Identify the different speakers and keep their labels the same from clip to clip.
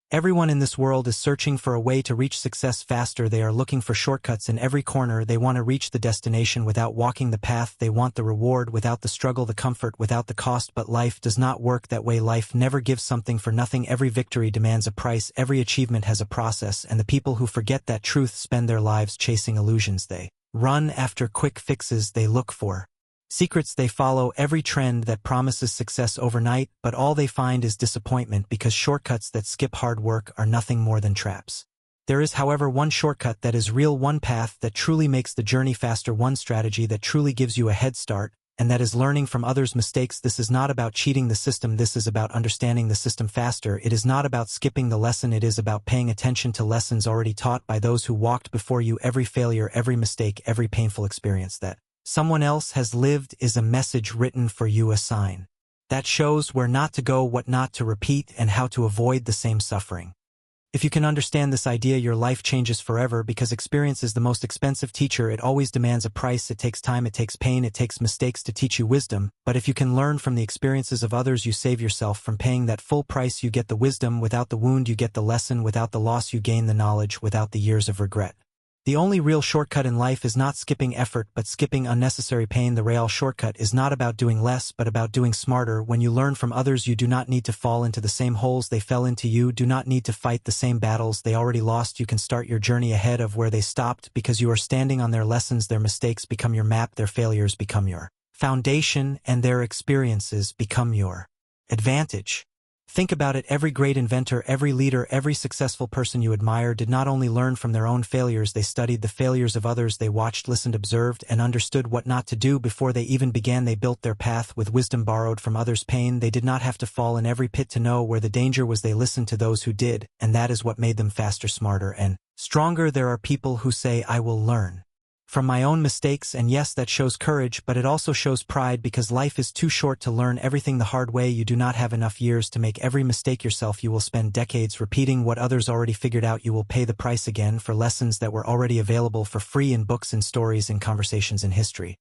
Speaker 1: Everyone in this world is searching for a way to reach success faster. They are looking for shortcuts in every corner. They want to reach the destination without walking the path. They want the reward without the struggle, the comfort without the cost. But life does not work that way. Life never gives something for nothing. Every victory demands a price. Every achievement has a process, and the people who forget that truth spend their lives chasing illusions. They run after quick fixes. They look for secrets. They follow every trend that promises success overnight, but all they find is disappointment, because shortcuts that skip hard work are nothing more than traps. There is, however, one shortcut that is real, one path that truly makes the journey faster, one strategy that truly gives you a head start, and that is learning from others' mistakes. This is not about cheating the system. This is about understanding the system faster. It is not about skipping the lesson. It is about paying attention to lessons already taught by those who walked before you. Every failure, every mistake, every painful experience that someone else has lived is a message written for you, a sign that shows where not to go, what not to repeat, and how to avoid the same suffering. If you can understand this idea, your life changes forever, because experience is the most expensive teacher. It always demands a price. It takes time, it takes pain, it takes mistakes to teach you wisdom. But if you can learn from the experiences of others, you save yourself from paying that full price. You get the wisdom. Without the wound, you get the lesson. Without the loss, you gain the knowledge. Without the years of regret. The only real shortcut in life is not skipping effort, but skipping unnecessary pain. The real shortcut is not about doing less, but about doing smarter. When you learn from others, you do not need to fall into the same holes they fell into. You do not need to fight the same battles they already lost. You can start your journey ahead of where they stopped, because you are standing on their lessons. Their mistakes become your map, their failures become your foundation, and their experiences become your advantage. Think about it. Every great inventor, every leader, every successful person you admire did not only learn from their own failures. They studied the failures of others. They watched, listened, observed, and understood what not to do before they even began. They built their path with wisdom borrowed from others' pain. They did not have to fall in every pit to know where the danger was. They listened to those who did, and that is what made them faster, smarter, and stronger. There are people who say, I will learn from my own mistakes, and yes, that shows courage, but it also shows pride, because life is too short to learn everything the hard way. You do not have enough years to make every mistake yourself. You will spend decades repeating what others already figured out. You will pay the price again for lessons that were already available for free in books, in stories, in conversations, in history.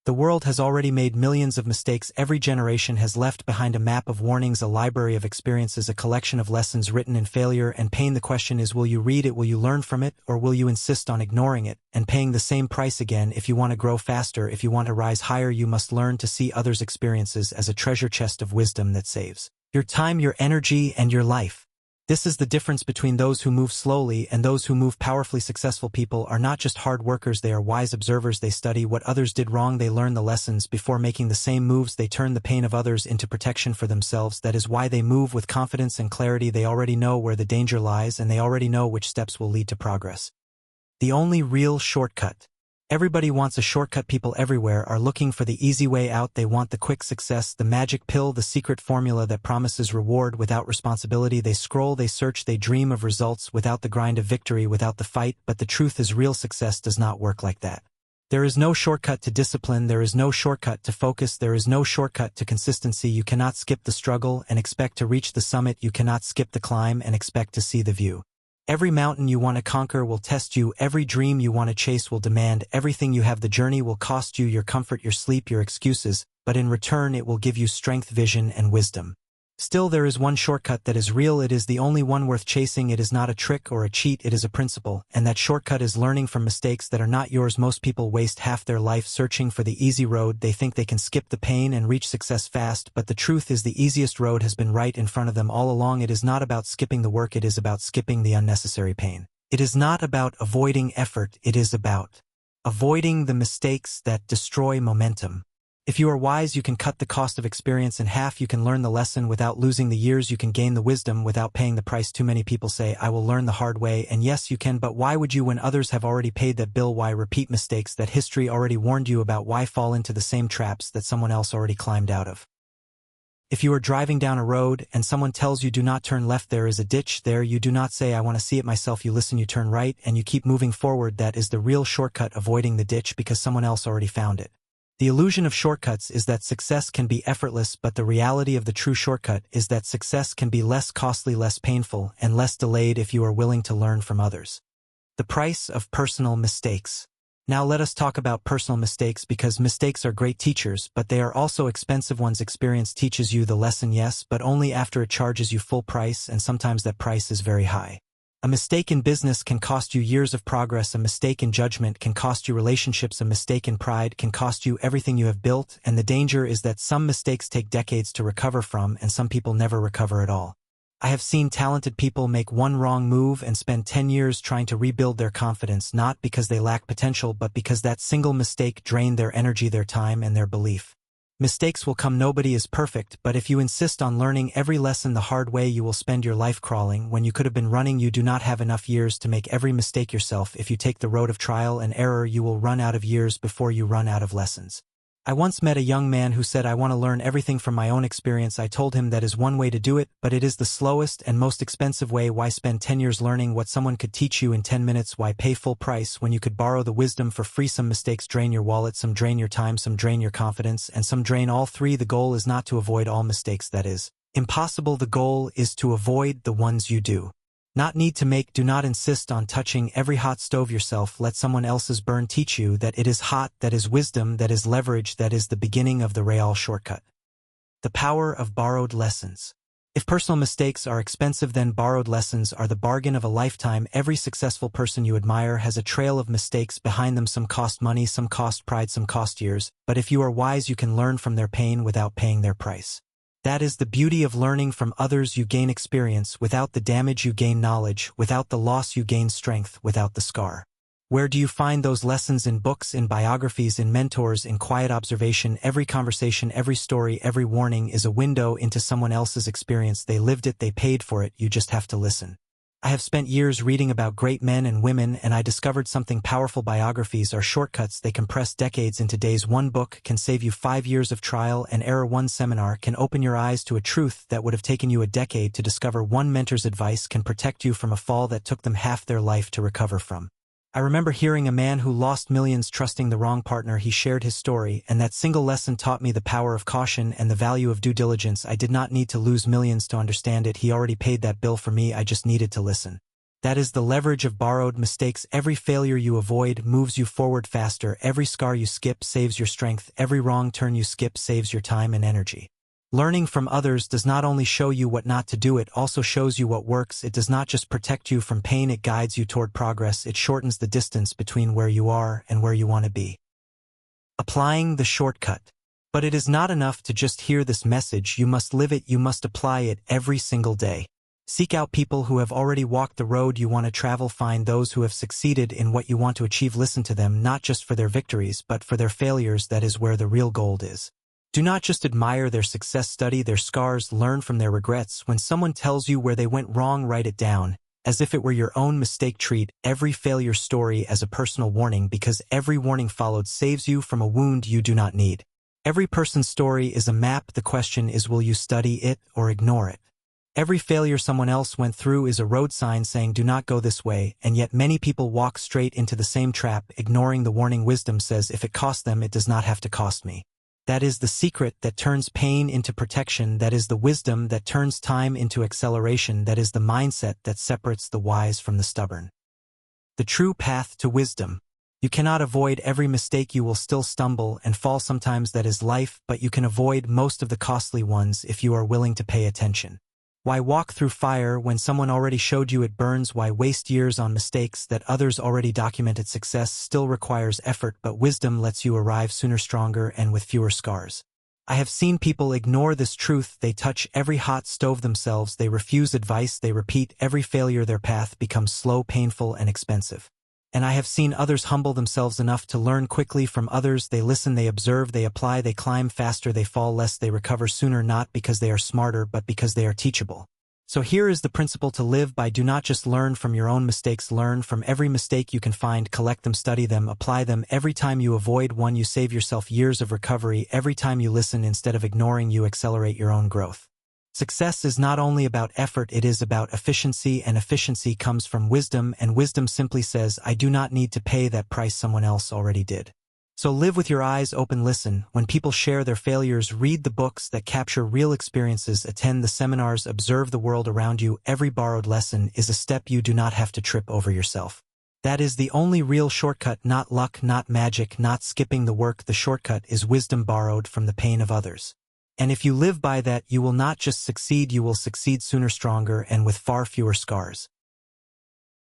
Speaker 1: The world has already made millions of mistakes. Every generation has left behind a map of warnings, a library of experiences, a collection of lessons written in failure and pain. The question is, will you read it, will you learn from it, or will you insist on ignoring it and paying the same price again? If you want to grow faster, if you want to rise higher, you must learn to see others' experiences as a treasure chest of wisdom that saves your time, your energy, and your life. This is the difference between those who move slowly and those who move powerfully. Successful people are not just hard workers, they are wise observers. They study what others did wrong. They learn the lessons before making the same moves. They turn the pain of others into protection for themselves. That is why they move with confidence and clarity. They already know where the danger lies, and they already know which steps will lead to progress. The only real shortcut. Everybody wants a shortcut. People everywhere are looking for the easy way out. They want the quick success, the magic pill, the secret formula that promises reward without responsibility. They scroll, they search, they dream of results without the grind, of victory without the fight. But the truth is, real success does not work like that. There is no shortcut to discipline. There is no shortcut to focus. There is no shortcut to consistency. You cannot skip the struggle and expect to reach the summit. You cannot skip the climb and expect to see the view. Every mountain you want to conquer will test you. Every dream you want to chase will demand everything you have. The journey will cost you your comfort, your sleep, your excuses, but in return it will give you strength, vision, and wisdom. Still, there is one shortcut that is real. It is the only one worth chasing. It is not a trick or a cheat. It is a principle, and that shortcut is learning from mistakes that are not yours. Most people waste half their life searching for the easy road. They think they can skip the pain and reach success fast, but the truth is, the easiest road has been right in front of them all along. It is not about skipping the work. It is about skipping the unnecessary pain. It is not about avoiding effort. It is about avoiding the mistakes that destroy momentum. If you are wise, you can cut the cost of experience in half. You can learn the lesson without losing the years. You can gain the wisdom without paying the price. Too many people say, I will learn the hard way, and yes, you can, but why would you when others have already paid that bill? Why repeat mistakes that history already warned you about? Why fall into the same traps that someone else already climbed out of? If you are driving down a road and someone tells you do not turn left, there is a ditch there, you do not say, I want to see it myself. You listen, you turn right, and you keep moving forward. That is the real shortcut, avoiding the ditch because someone else already found it. The illusion of shortcuts is that success can be effortless, but the reality of the true shortcut is that success can be less costly, less painful, and less delayed if you are willing to learn from others. The price of personal mistakes. Now let us talk about personal mistakes, because mistakes are great teachers, but they are also expensive ones. Experience teaches you the lesson, yes, but only after it charges you full price, and sometimes that price is very high. A mistake in business can cost you years of progress. A mistake in judgment can cost you relationships. A mistake in pride can cost you everything you have built, and the danger is that some mistakes take decades to recover from, and some people never recover at all. I have seen talented people make one wrong move and spend 10 years trying to rebuild their confidence, not because they lack potential, but because that single mistake drained their energy, their time, and their belief. Mistakes will come. Nobody is perfect, but if you insist on learning every lesson the hard way, you will spend your life crawling when you could have been running. You do not have enough years to make every mistake yourself. If you take the road of trial and error, you will run out of years before you run out of lessons. I once met a young man who said, "I want to learn everything from my own experience." I told him that is one way to do it, but it is the slowest and most expensive way. Why spend 10 years learning what someone could teach you in 10 minutes? Why pay full price when you could borrow the wisdom for free? Some mistakes drain your wallet, some drain your time, some drain your confidence, and some drain all three. The goal is not to avoid all mistakes. That is impossible. The goal is to avoid the ones you do not need to make. Do not insist on touching every hot stove yourself. Let someone else's burn teach you that it is hot. That is wisdom. That is leverage. That is the beginning of the real shortcut. The power of borrowed lessons. If personal mistakes are expensive, then borrowed lessons are the bargain of a lifetime. Every successful person you admire has a trail of mistakes behind them. Some cost money, some cost pride, some cost years, but if you are wise, you can learn from their pain without paying their price. That is the beauty of learning from others. You gain experience. Without the damage, you gain knowledge. Without the loss, you gain strength. Without the scar. Where do you find those lessons? In books, in biographies, in mentors, in quiet observation. Every conversation, every story, every warning is a window into someone else's experience. They lived it, they paid for it, you just have to listen. I have spent years reading about great men and women, and I discovered something powerful. Biographies are shortcuts. They compress decades into days. One book can save you 5 years of trial and error. One seminar can open your eyes to a truth that would have taken you a decade to discover. One mentor's advice can protect you from a fall that took them half their life to recover from. I remember hearing a man who lost millions trusting the wrong partner. He shared his story, and that single lesson taught me the power of caution and the value of due diligence. I did not need to lose millions to understand it. He already paid that bill for me. I just needed to listen. That is the leverage of borrowed mistakes. Every failure you avoid moves you forward faster. Every scar you skip saves your strength. Every wrong turn you skip saves your time and energy. Learning from others does not only show you what not to do, it also shows you what works. It does not just protect you from pain, it guides you toward progress. It shortens the distance between where you are and where you want to be. Applying the shortcut. But it is not enough to just hear this message. You must live it. You must apply it every single day. Seek out people who have already walked the road you want to travel. Find those who have succeeded in what you want to achieve. Listen to them, not just for their victories, but for their failures. That is where the real gold is. Do not just admire their success, study their scars, learn from their regrets. When someone tells you where they went wrong, write it down, as if it were your own mistake. Treat every failure story as a personal warning, because every warning followed saves you from a wound you do not need. Every person's story is a map. The question is, will you study it or ignore it? Every failure someone else went through is a road sign saying do not go this way, and yet many people walk straight into the same trap, ignoring the warning. Wisdom says if it cost them, it does not have to cost me. That is the secret that turns pain into protection. That is the wisdom that turns time into acceleration. That is the mindset that separates the wise from the stubborn. The true path to wisdom. You cannot avoid every mistake. You will still stumble and fall sometimes. That is life, but you can avoid most of the costly ones if you are willing to pay attention. Why walk through fire when someone already showed you it burns? Why waste years on mistakes that others already documented? Success still requires effort, but wisdom lets you arrive sooner, stronger, and with fewer scars. I have seen people ignore this truth. They touch every hot stove themselves. They refuse advice. They repeat every failure. Their path becomes slow, painful, and expensive. And I have seen others humble themselves enough to learn quickly from others. They listen, they observe, they apply, they climb faster, they fall less, they recover sooner, not because they are smarter, but because they are teachable. So here is the principle to live by. Do not just learn from your own mistakes. Learn from every mistake you can find. Collect them, study them, apply them. Every time you avoid one, you save yourself years of recovery. Every time you listen instead of ignoring, you accelerate your own growth. Success is not only about effort, it is about efficiency, and efficiency comes from wisdom, and wisdom simply says, I do not need to pay that price someone else already did. So live with your eyes open, listen. When people share their failures, read the books that capture real experiences, attend the seminars, observe the world around you. Every borrowed lesson is a step you do not have to trip over yourself. That is the only real shortcut, not luck, not magic, not skipping the work. The shortcut is wisdom borrowed from the pain of others. And if you live by that, you will not just succeed, you will succeed sooner, stronger, and with far fewer scars.